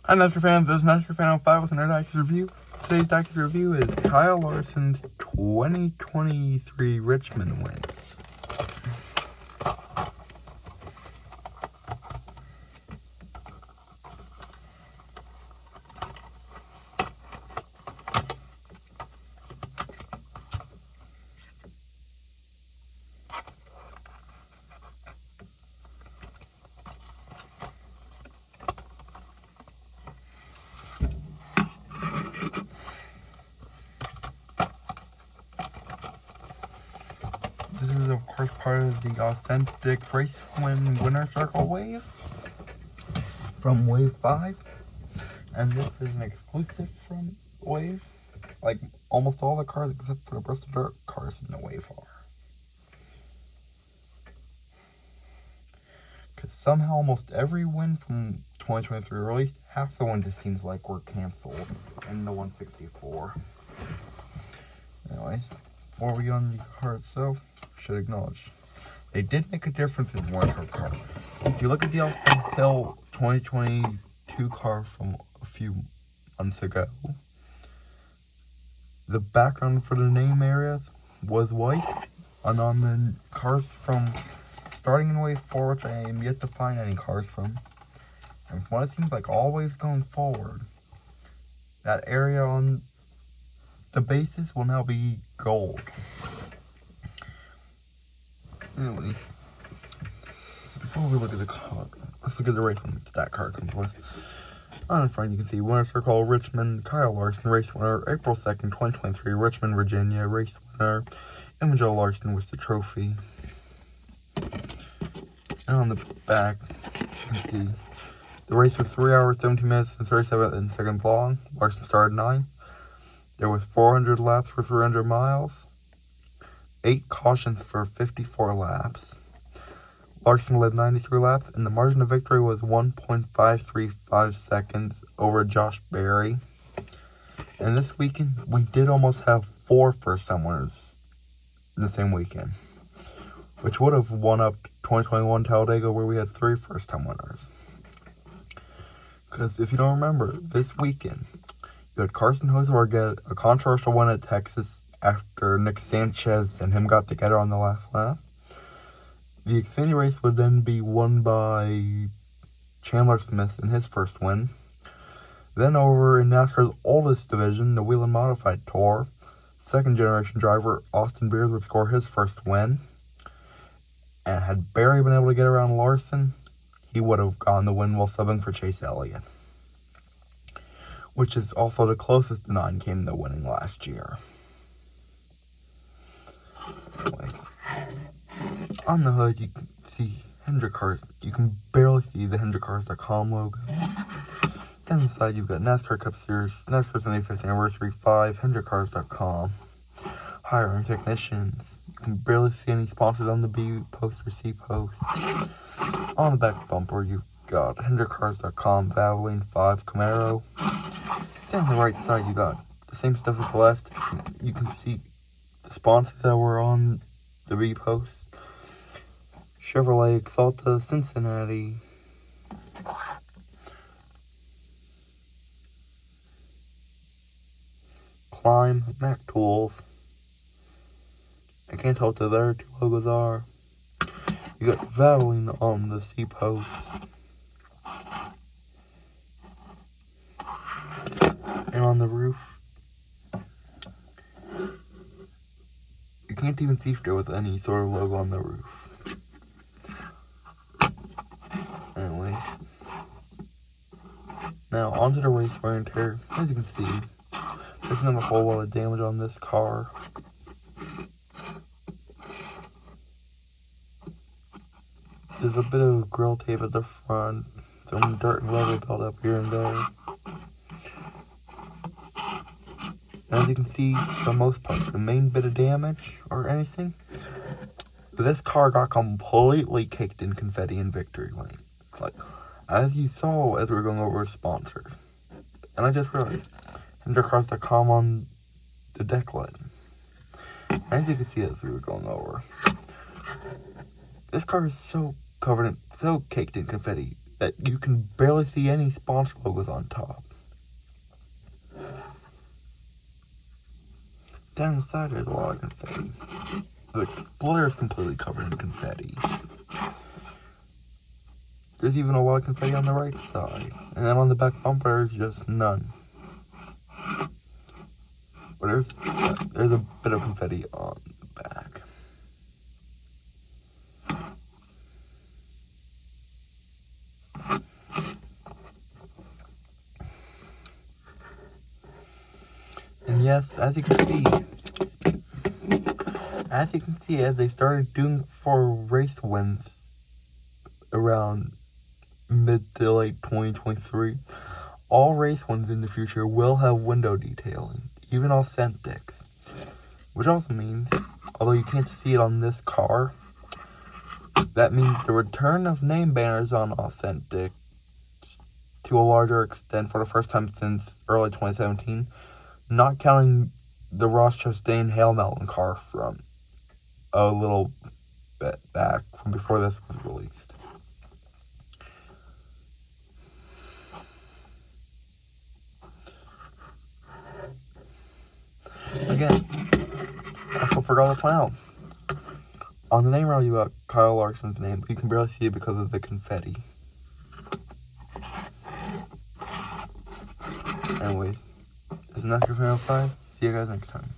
Hi NASCAR fans, this is NASCAR Fan 05 with another diecast review. Today's diecast review is Kyle Larson's 2023 Richmond Win. This is of course part of the authentic race win winner circle wave from wave 5. And this is an exclusive from wave. Like almost all the cars except for the Bristol Dirt cars in the wave are. Because somehow almost every win from 2023, or at least half the ones it seems like were canceled in the 164. Anyways, before we get on the car itself, I should acknowledge they did make a difference in one car. If you look at the Austin Hill 2022 car from a few months ago, the background for the name areas was white, and on the cars from starting in wave 4, which I am yet to find any cars from, and from what it seems like all waves going forward, that area on the bases will now be gold. Anyways, before we look at the car, let's look at the race that car comes with. On the front, you can see winner circle Richmond, Kyle Larson, race winner, April 2nd, 2023, Richmond, Virginia, race winner, Image Larson with the trophy. And on the back, you can see the race was 3 hours, 17 minutes, and 37 seconds long. Larson started 9. There was 400 laps for 300 miles. 8 cautions for 54 laps. Larson led 93 laps, and the margin of victory was 1.535 seconds over Josh Berry. And this weekend, we did almost have 4 first-time winners in the same weekend, which would have won up 2021 Talladega, where we had 3 first-time winners. Because if you don't remember, this weekend, you had Carson Hocevar get a controversial win at Texas after Nick Sanchez and him got together on the last lap. The Xfinity race would then be won by Chandler Smith in his first win. Then over in NASCAR's oldest division, the Whelen Modified Tour, second generation driver Austin Beers would score his first win. And had Barry been able to get around Larson, he would have gotten the win while subbing for Chase Elliott, which is also the closest the 9 came to winning last year. Anyway, on the hood, you can see Hendrick Cars. You can barely see the HendrickCars.com logo. Down the side, you've got NASCAR Cup Series, NASCAR 75th Anniversary 5, HendrickCars.com, hiring technicians. You can barely see any sponsors on the B post or C post. On the back bumper, you've got HendrickCars.com, Valvoline 5 Camaro. Down the right side, you got the same stuff as the left. You can see the sponsors that were on the B post. Chevrolet, Exalta, Cincinnati, Climb, Mac Tools. I can't tell what the other 2 logos are. You got Valvoline on the C post. And on the roof, you can't even see if there was any sort of logo on the roof. Anyway, now onto the race wear and tear. As you can see, there's not a whole lot of damage on this car. There's a bit of grill tape at the front, some dirt and rubber built up here and there. As you can see, for the most part, the main bit of damage or anything, this car got completely caked in confetti in victory lane. Like, as you saw as we were going over sponsors. And I just realized, HendrickCars.com on the deck lid. As you can see as we were going over, this car is so covered in, so caked in confetti, that you can barely see any sponsor logos on top. Down the side there's a lot of confetti. The splitter is completely covered in confetti. There's even a lot of confetti on the right side. And then on the back bumper, there's just none. But there's a bit of confetti on the back. And yes, as you can see, as they started doing for race wins around mid to late 2023, all race wins in the future will have window detailing, even authentics. Which also means, although you can't see it on this car, that means the return of name banners on authentic to a larger extent for the first time since early 2017, not counting the Ross Chastain Hail Melton car from a little bit back from before this was released. Again, I also forgot to point out, on the name rail you got Kyle Larson's name, but you can barely see it because of the confetti. Anyways, this is NASCAR Fan 5. See you guys next time.